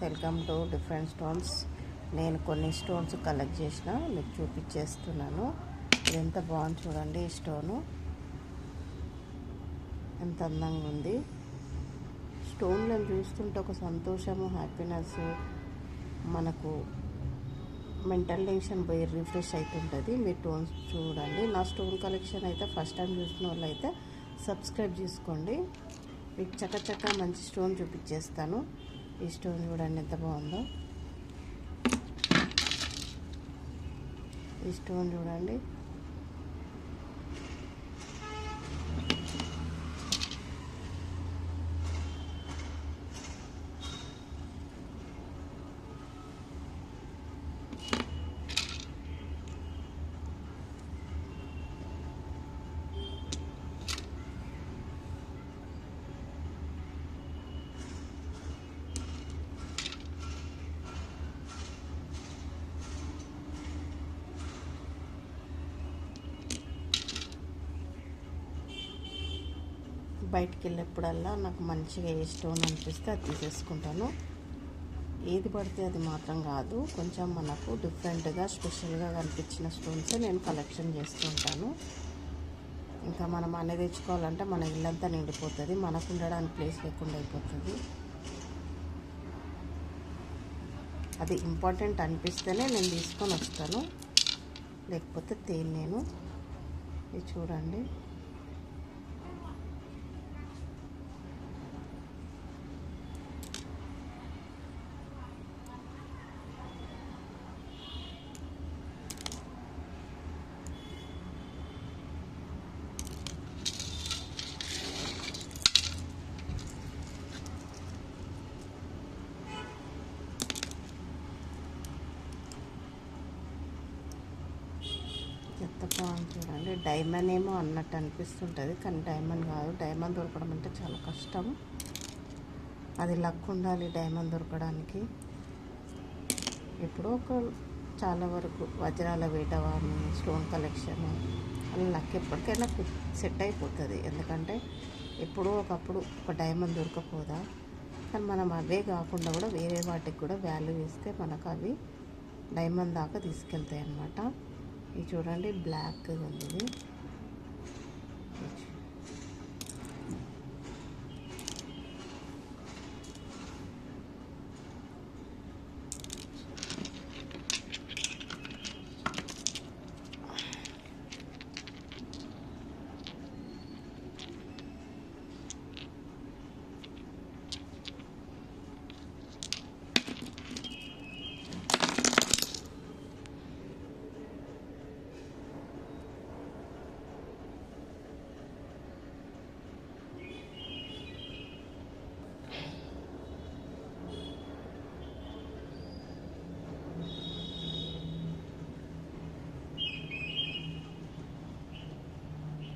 Welcome to different stones. నేను కొన్ని stones collect చేసిన మీకు చూపించేస్తున్నాను. ఇది ఎంత బాగుంది చూడండి. ఈ స్టోను ఎంత అందంగా ఉంది. స్టోన్లను చూస్తుంటే ఒక సంతోషము, హ్యాపీనెస్, మనకు మెంటల్ టెన్షన్ పోయి రిఫ్రెష్ అవుతుంటుంది. మీరు స్టోన్స్ చూడండి. నా స్టోన్ కలెక్షన్ అయితే ఫస్ట్ టైం చూసిన వాళ్ళు అయితే సబ్స్క్రైబ్ చేసుకోండి. మీకు చక్కచక్క మంచి స్టోన్ చూపించేస్తాను. ఈ స్టోన్ చూడండి ఎంత బాగుందో. ఈ స్టోన్ చూడండి. బయటికి వెళ్ళేప్పుడల్లా నాకు మంచిగా ఏ స్టోన్ అనిపిస్తే అది తీసేసుకుంటాను. ఏది పడితే అది మాత్రం కాదు, కొంచెం మనకు డిఫరెంట్గా స్పెషల్గా కనిపించిన స్టోన్సే నేను కలెక్షన్ చేస్తుంటాను. ఇంకా మనం అన్నీ తెచ్చుకోవాలంటే మన ఇల్లంతా నిండిపోతుంది, మనకు ఉండడానికి ప్లేస్ లేకుండా అయిపోతుంది. అది ఇంపార్టెంట్ అనిపిస్తేనే నేను తీసుకొని వస్తాను, లేకపోతే నేను. ఇది చూడండి. ఎంత బాగుంది చూడండి. డైమండ్ ఏమో అన్నట్టు అనిపిస్తుంటుంది, కానీ డైమండ్ కాదు. డైమండ్ దొరకడం అంటే చాలా కష్టం. అది లక్ ఉండాలి డైమండ్ దొరకడానికి. ఇప్పుడు చాలా వరకు వజ్రాల వేట కానీ స్టోన్ కలెక్షన్ అలా లక్ ఎప్పటికైనా సెట్ అయిపోతుంది. ఎందుకంటే ఎప్పుడో ఒకప్పుడు ఒక డైమండ్ దొరకపోదా. కానీ మనం అవే కాకుండా కూడా వేరే వాటికి కూడా వాల్యూ ఇస్తే మనకు అవి డైమండ్ దాకా తీసుకెళ్తాయి అన్నమాట. ఇది చూడండి, బ్లాక్ ఉంది. ఇది